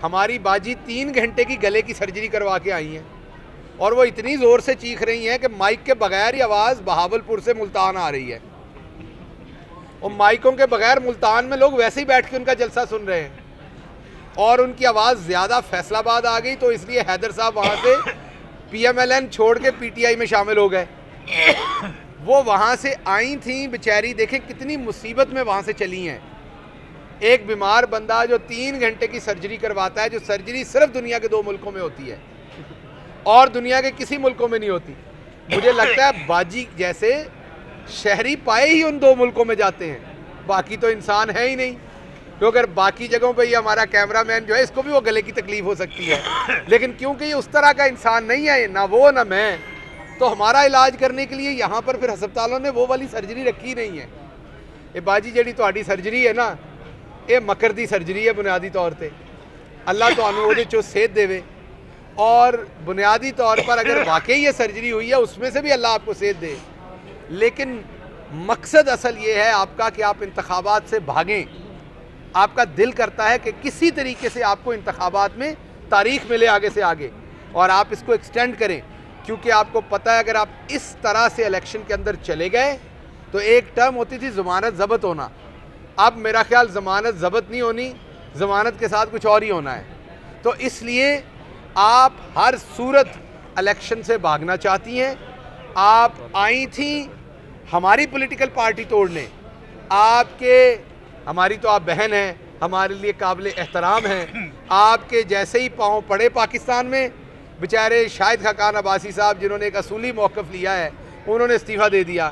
हमारी बाजी 3 घंटे की गले की सर्जरी करवा के आई हैं और वो इतनी ज़ोर से चीख रही हैं कि माइक के बगैर ही आवाज़ बहावलपुर से मुल्तान आ रही है। और माइकों के बगैर मुल्तान में लोग वैसे ही बैठ के उनका जलसा सुन रहे हैं और उनकी आवाज़ ज़्यादा फैसलाबाद आ गई, तो इसलिए हैदर साहब वहाँ से PMLN छोड़ के PTI में शामिल हो गए। वो वहाँ से आई थी बेचारी, देखें कितनी मुसीबत में वहाँ से चली हैं। एक बीमार बंदा जो 3 घंटे की सर्जरी करवाता है, जो सर्जरी सिर्फ दुनिया के 2 मुल्कों में होती है और दुनिया के किसी मुल्कों में नहीं होती। मुझे लगता है बाजी जैसे शहरी पाए ही उन 2 मुल्कों में जाते हैं, बाकी तो इंसान है ही नहीं। तो अगर बाकी जगहों पे ये हमारा कैमरामैन जो है, इसको भी वो गले की तकलीफ हो सकती है, लेकिन क्योंकि ये उस तरह का इंसान नहीं है, ना वो ना मैं, तो हमारा इलाज करने के लिए यहाँ पर फिर हस्पतालों ने वो वाली सर्जरी रखी नहीं है। ये बाजी जड़ी तो सर्जरी है ना, ये मकर दी सर्जरी है बुनियादी तौर पर। अल्लाह तो सेहत देवे और बुनियादी तौर पर अगर वाकई ये सर्जरी हुई है उसमें से भी अल्लाह आपको सेहत दे, लेकिन मकसद असल ये है आपका कि आप इंतखाबात से भागें। आपका दिल करता है कि किसी तरीके से आपको इंतखाबात में तारीख मिले आगे से आगे और आप इसको एक्सटेंड करें, क्योंकि आपको पता है अगर आप इस तरह से इलेक्शन के अंदर चले गए तो एक टर्म होती थी ज़मानत ज़ब्त होना, अब मेरा ख्याल ज़मानत ज़ब्त नहीं होनी, ज़मानत के साथ कुछ और ही होना है। तो इसलिए आप हर सूरत इलेक्शन से भागना चाहती हैं। आप आई थी हमारी पॉलिटिकल पार्टी तोड़ने, हमारी तो आप बहन हैं, हमारे लिए काबिल एहतराम हैं। आपके जैसे ही पाँव पड़े पाकिस्तान में, बेचारे शाहिद खाकान अब्बासी साहब जिन्होंने एक असूली मौक़िफ़ लिया है, उन्होंने इस्तीफ़ा दे दिया।